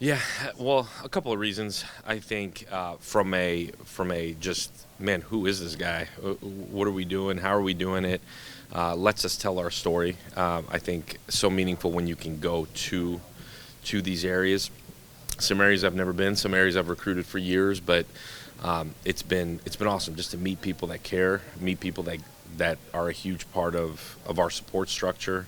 Yeah, well, a couple of reasons. I think from a just man, who is this guy? What are we doing? How are we doing it? Lets us tell our story. I think so meaningful when you can go to these areas. Some areas I've never been. Some areas I've recruited for years, but it's been awesome just to meet people that care, meet people that are a huge part of our support structure.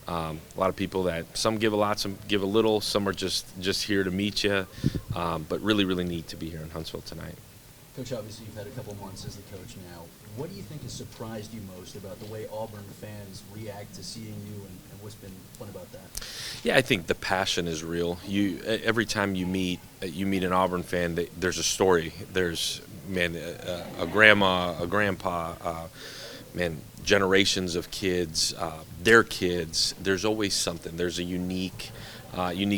A lot of people that some give a lot, some give a little, some are just here to meet you, but really, really neat to be here in Huntsville tonight. Coach, obviously you've had a couple months as the coach now. What do you think has surprised you most about the way Auburn fans react to seeing you, and what's been fun about that? Yeah, I think the passion is real. Every time you meet an Auburn fan, there's a story. There's a grandma, a grandpa, man, generations of kids, their kids. There's always something. There's a unique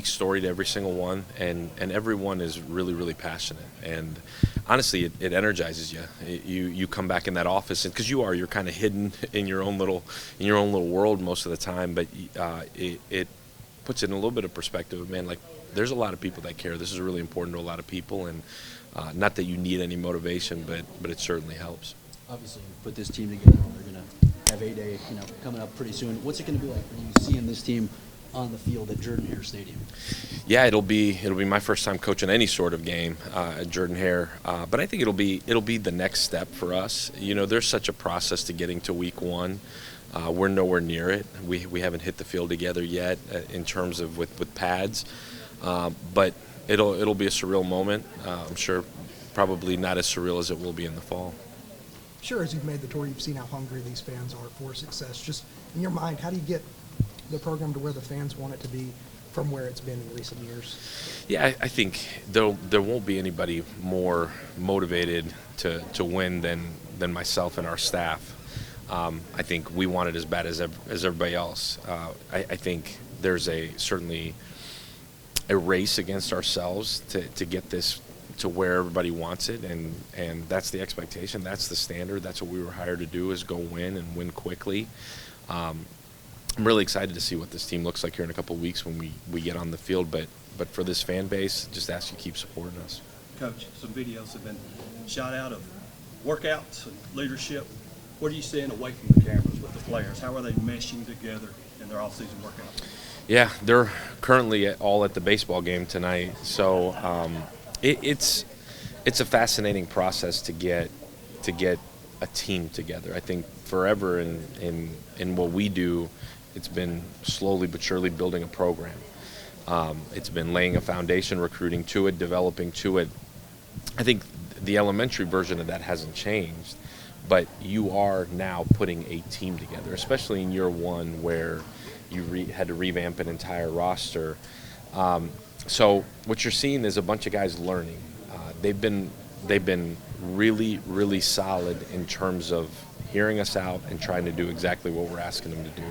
story to every single one, and everyone is really, really passionate. And honestly, it energizes you. You come back in that office, and because you're kind of hidden in your own little world most of the time, but it puts it in a little bit of perspective. Man, like there's a lot of people that care. This is really important to a lot of people, and not that you need any motivation, but it certainly helps. Obviously, you put this team together. They're going to have A-Day, coming up pretty soon. What's it going to be like for you seeing this team on the field at Jordan-Hare Stadium? Yeah, it'll be my first time coaching any sort of game at Jordan-Hare, but I think it'll be the next step for us. There's such a process to getting to week one. We're nowhere near it. We haven't hit the field together yet in terms of with pads, but it'll be a surreal moment. I'm sure probably not as surreal as it will be in the fall. Sure, as you've made the tour, you've seen how hungry these fans are for success. Just in your mind, how do you get the program to where the fans want it to be from where it's been in recent years? Yeah, I think there won't be anybody more motivated to win than myself and our staff. I think we want it as bad as everybody else. I think there's certainly a race against ourselves to get this to where everybody wants it, and that's the expectation. That's the standard. That's what we were hired to do, is go win and win quickly. I'm really excited to see what this team looks like here in a couple of weeks when we get on the field, but for this fan base, just ask you to keep supporting us. Coach, some videos have been shot out of workouts and leadership. What are you seeing away from the cameras with the players? How are they meshing together in their off-season workouts? Yeah, they're currently all at the baseball game tonight, so it's a fascinating process to get a team together. I think forever in what we do, it's been slowly but surely building a program. It's been laying a foundation, recruiting to it, developing to it. I think the elementary version of that hasn't changed, but you are now putting a team together, especially in year one where you had to revamp an entire roster. So what you're seeing is a bunch of guys learning. They've been really, really solid in terms of hearing us out and trying to do exactly what we're asking them to do.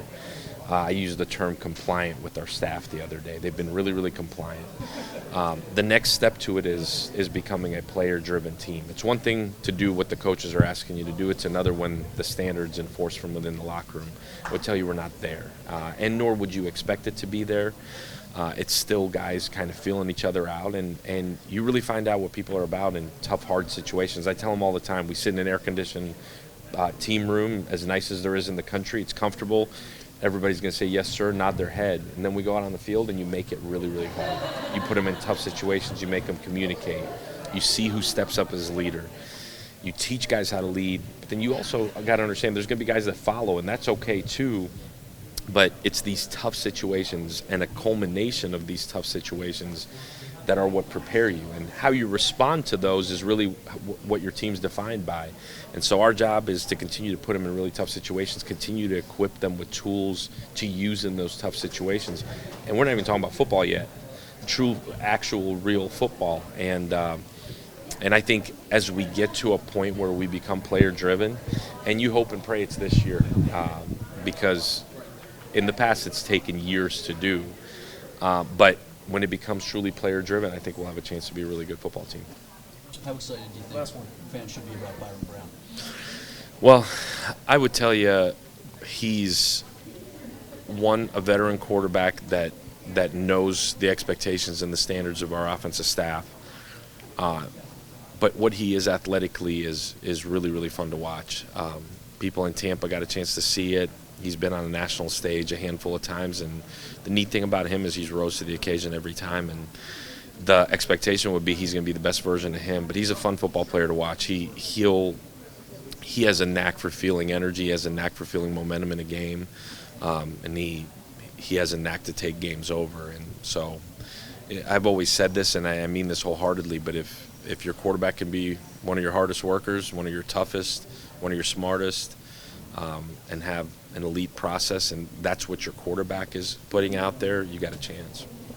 I used the term compliant with our staff the other day. They've been really, really compliant. The next step to it is becoming a player-driven team. It's one thing to do what the coaches are asking you to do. It's another when the standards enforced from within the locker room would tell you we're not there, and nor would you expect it to be there. It's still guys kind of feeling each other out, and you really find out what people are about in tough, hard situations. I tell them all the time, we sit in an air-conditioned team room, as nice as there is in the country. It's comfortable. Everybody's going to say, yes, sir, nod their head. And then we go out on the field, and you make it really, really hard. You put them in tough situations. You make them communicate. You see who steps up as a leader. You teach guys how to lead. But then you also got to understand there's going to be guys that follow, and that's okay too. But it's these tough situations and a culmination of these tough situations that are what prepare you. And how you respond to those is really what your team's defined by. And so our job is to continue to put them in really tough situations, continue to equip them with tools to use in those tough situations. And we're not even talking about football yet, true, actual, real football. And I think as we get to a point where we become player-driven, and you hope and pray it's this year, because in the past it's taken years to do, but when it becomes truly player-driven, I think we'll have a chance to be a really good football team. How excited do you think fans should be about Byron Brown? Well, I would tell you he's a veteran quarterback that that knows the expectations and the standards of our offensive staff. But what he is athletically is really, really fun to watch. People in Tampa got a chance to see it. He's been on a national stage a handful of times, and the neat thing about him is he's rose to the occasion every time. And the expectation would be he's going to be the best version of him. But he's a fun football player to watch. He has a knack for feeling energy. He has a knack for feeling momentum in a game, and he has a knack to take games over. And so I've always said this, and I mean this wholeheartedly, but if your quarterback can be one of your hardest workers, one of your toughest, one of your smartest, and have an elite process, and that's what your quarterback is putting out there, you got a chance.